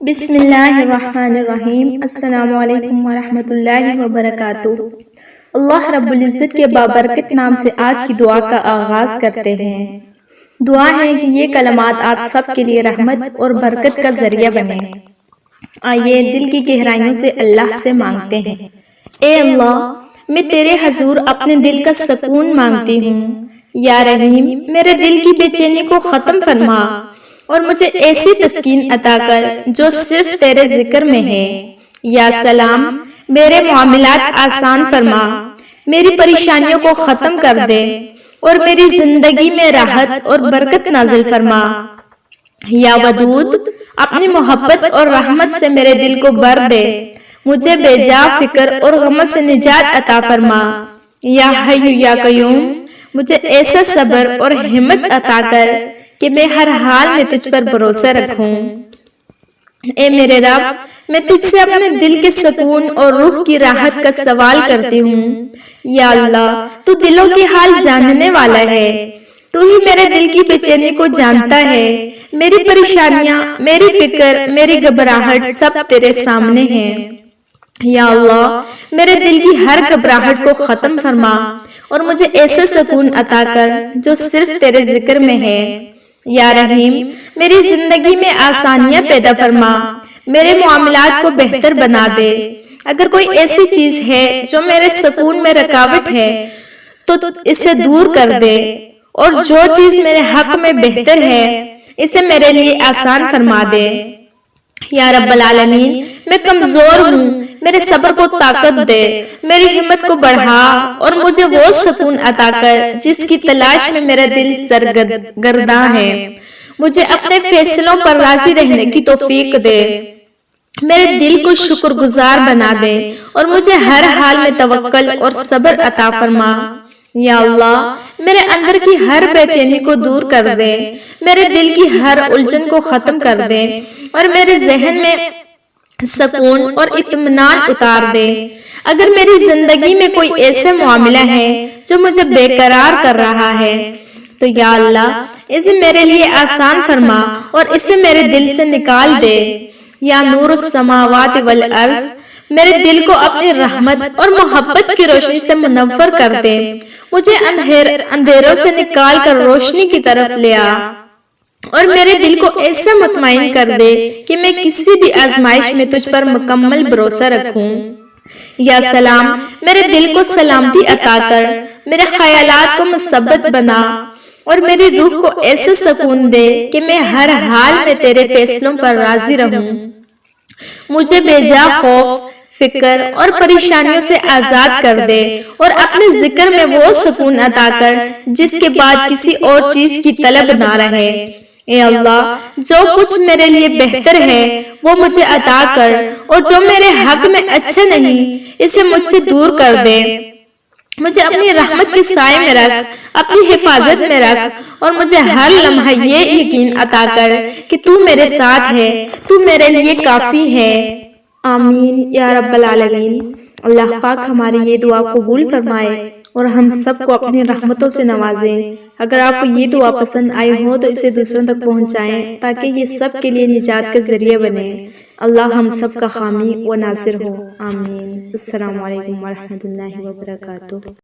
بسم اللہ الرحمن الرحیم۔ السلام علیکم ورحمۃ اللہ وبرکاتہ۔ اللہ رب العزت کے بابرکت نام سے آج کی دعا کا آغاز کرتے ہیں۔ دعا ہے کہ یہ کلمات آپ سب کے لیے رحمت اور برکت کا ذریعہ بنے۔ آئیے دل کی گہرائیوں سے اللہ سے مانگتے ہیں۔ اے اللہ، میں تیرے حضور اپنے دل کا سکون مانگتی ہوں۔ یا رحیم، میرے دل کی بے چینی کو ختم فرما اور مجھے ایسی تسکین عطا کر جو صرف تیرے ذکر میں ہے۔ یا سلام، میرے معاملات آسان فرما، میری پریشانیوں کو ختم کر دے اور میری زندگی میں راحت اور برکت نازل فرما۔ یا ودود، اپنی محبت اور رحمت سے میرے دل کو بھر دے، مجھے بے جا فکر اور غم سے نجات عطا فرما۔ یا حی یا قیوم، مجھے ایسا صبر اور ہمت عطا کر کہ میں ہر حال میں تجھ پر بھروسہ رکھوں۔ اے میرے رب، میں تجھ سے اپنے دل کے سکون اور روح کی راحت کا سوال کرتی ہوں۔ یا اللہ، تو دلوں کے حال جاننے والا ہے، تو ہی میرے دل کی بے چینی کو جانتا ہے۔ میری پریشانیاں، میری فکر، میری گھبراہٹ سب تیرے سامنے ہیں۔ یا اللہ، میرے دل کی ہر گھبراہٹ کو ختم فرما اور مجھے ایسا سکون عطا کر جو صرف تیرے ذکر میں ہے۔ یا رحیم، میری زندگی میں آسانیاں پیدا فرما، میرے معاملات کو بہتر بنا دے۔ اگر کوئی ایسی چیز ہے جو میرے سکون میں رکاوٹ ہے تو اسے دور کر دے، اور جو چیز میرے حق میں بہتر ہے اسے میرے لیے آسان فرما دے۔ یا رب العالمین، میں کمزور ہوں، میرے صبر کو طاقت دے، میری ہمت کو بڑھا اور مجھے وہ سکون عطا کر جس کی تلاش میں میرا دل سرگرداں ہے۔ مجھے اپنے فیصلوں پر راضی رہنے کی توفیق دے، میرے دل کو شکر گزار بنا دے اور مجھے ہر حال میں توکل اور صبر عطا فرما۔ یا اللہ، میرے اندر کی ہر بے چینی کو دور کر دے، میرے دل کی ہر الجھن کو ختم کر دے اور میرے ذہن میں سکون اور اطمینان اتار دے۔ اگر میری زندگی میں کوئی ایسا معاملہ ہے جو مجھے بے قرار کر رہا ہے تو یا اللہ، اسے میرے لیے آسان فرما اور اسے میرے دل سے نکال دے۔ یا نور السماوات والارض، میرے دل کو اپنی رحمت اور محبت کی روشنی سے منور کر دے، مجھے اندھیروں سے نکال کر روشنی کی طرف لے آ اور میرے دل کو ایسا مطمئن کر دے کہ میں کسی بھی آزمائش میں تجھ پر مکمل بھروسہ رکھوں۔ یا سلام، میرے دل کو سلامتی عطا کر، میرے خیالات کو مثبت بنا اور میری روح کو ایسا سکون دے کہ میں ہر حال میں تیرے فیصلوں پر راضی رہوں۔ مجھے بے جا خوف، فکر اور پریشانیوں سے آزاد کر دے اور اپنے ذکر میں وہ سکون عطا کر جس کے بعد کسی اور چیز کی طلب نہ رہے۔ اے اللہ، جو کچھ میرے لیے بہتر ہے وہ مجھے عطا کر اور جو میرے حق میں اچھا نہیں اسے مجھ سے دور کر دے۔ مجھے اپنی رحمت کے سائے میں رکھ، اپنی حفاظت میں رکھ اور مجھے ہر لمحہ یہ یقین عطا کر کہ تو میرے ساتھ ہے، تو میرے لیے کافی ہے۔ آمین یا رب العالمین۔ اللہ پاک ہماری یہ دعا قبول فرمائے اور ہم سب کو اپنی رحمتوں سے نوازے۔ اگر آپ کو یہ دعا پسند آئی ہو تو اسے دوسروں تک پہنچائیں تاکہ یہ سب کے لیے نجات کا ذریعہ بنے۔ اللہ ہم سب کا حامی و ناصر ہو۔ آمین۔ السلام علیکم ورحمۃ اللہ وبرکاتہ۔